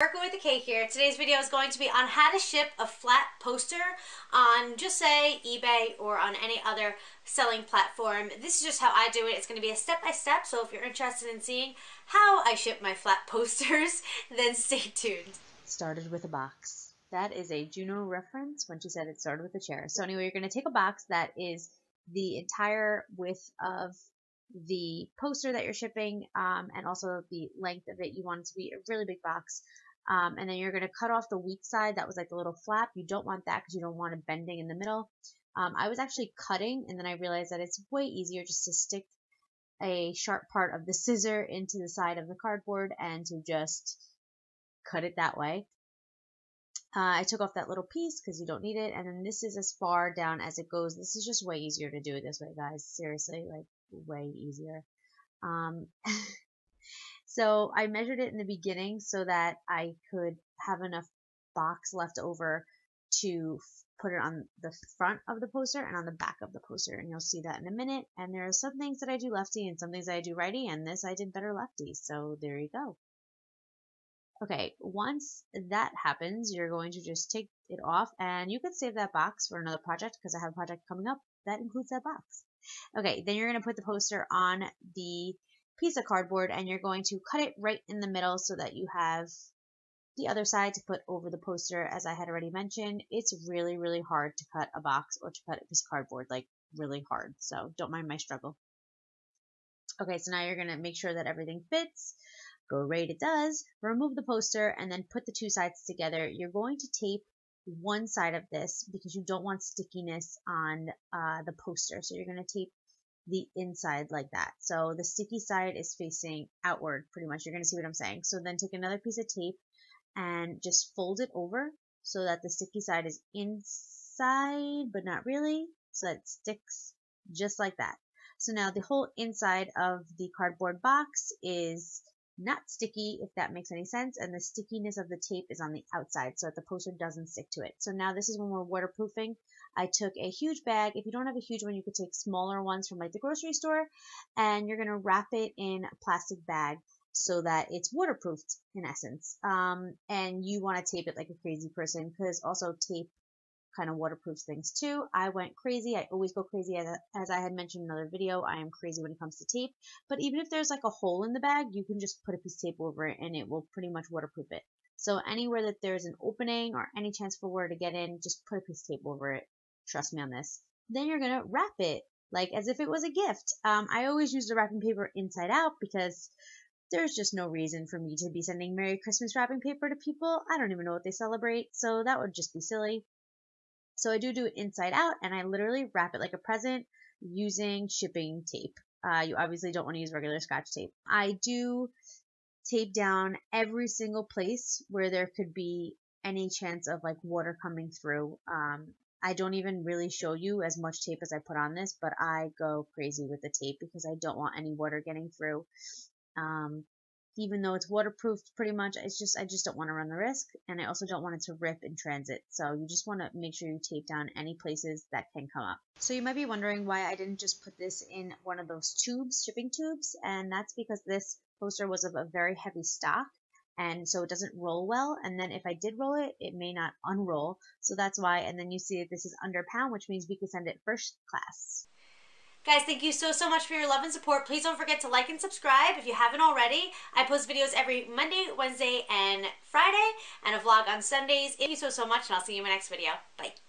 Working with the K here. Today's video is going to be on how to ship a flat poster on, just say, eBay or on any other selling platform. This is just how I do it. It's going to be a step-by-step, so if you're interested in seeing how I ship my flat posters, then stay tuned. Started with a box. That is a Juno reference when she said it started with a chair. So anyway, you're going to take a box that is the entire width of the poster that you're shipping, and also the length of it. You want it to be a really big box. And then you're going to cut off the weak side. That was like the little flap. You don't want that because you don't want it bending in the middle. I was actually cutting, and then I realized that it's way easier just to stick a sharp part of the scissor into the side of the cardboard and to just cut it that way. I took off that little piece because you don't need it, and then this is as far down as it goes. This is just way easier to do it this way, guys. Seriously, like way easier. So I measured it in the beginning so that I could have enough box left over to put it on the front of the poster and on the back of the poster, and you'll see that in a minute. And there are some things that I do lefty and some things I do righty, and this I did better lefty, so there you go. Okay, once that happens, you're going to just take it off, and you could save that box for another project because I have a project coming up that includes that box. Okay, then you're going to put the poster on the piece of cardboard, and you're going to cut it right in the middle so that you have the other side to put over the poster. As I had already mentioned, it's really, really hard to cut a box or to cut a piece of cardboard, like really hard, so don't mind my struggle. Okay, so now you're going to make sure that everything fits. Go right, it does. Remove the poster and then put the two sides together. You're going to tape one side of this because you don't want stickiness on the poster. So you're going to tape the inside like that. So the sticky side is facing outward pretty much. You're going to see what I'm saying. So then take another piece of tape and just fold it over so that the sticky side is inside but not really. So it sticks just like that. So now the whole inside of the cardboard box is not sticky, if that makes any sense, and the stickiness of the tape is on the outside so that the poster doesn't stick to it. So now this is when we're waterproofing. I took a huge bag. If you don't have a huge one, you could take smaller ones from like the grocery store, and you're going to wrap it in a plastic bag so that it's waterproofed in essence. And you want to tape it like a crazy person because also tape kind of waterproofs things too. I went crazy. I always go crazy. As I had mentioned in another video, I am crazy when it comes to tape. But even if there's like a hole in the bag, you can just put a piece of tape over it and it will pretty much waterproof it. So anywhere that there's an opening or any chance for water to get in, just put a piece of tape over it. Trust me on this. Then you're going to wrap it like as if it was a gift. I always use the wrapping paper inside out because there's just no reason for me to be sending Merry Christmas wrapping paper to people. I don't even know what they celebrate, so that would just be silly. So I do it inside out, and I literally wrap it like a present using shipping tape. You obviously don't want to use regular Scotch tape. I do tape down every single place where there could be any chance of like water coming through. I don't even really show you as much tape as I put on this, but I go crazy with the tape because I don't want any water getting through. Even though it's waterproofed pretty much, I just don't want to run the risk, and I also don't want it to rip in transit. So you just want to make sure you tape down any places that can come up. So you might be wondering why I didn't just put this in one of those tubes, shipping tubes, and that's because this poster was of a very heavy stock, and so it doesn't roll well, and then if I did roll it, it may not unroll, so that's why. And then you see that this is under a pound, which means we can send it first class. Guys, thank you so much for your love and support. Please don't forget to like and subscribe if you haven't already. I post videos every Monday, Wednesday, and Friday, and a vlog on Sundays. Thank you so much, and I'll see you in my next video. Bye.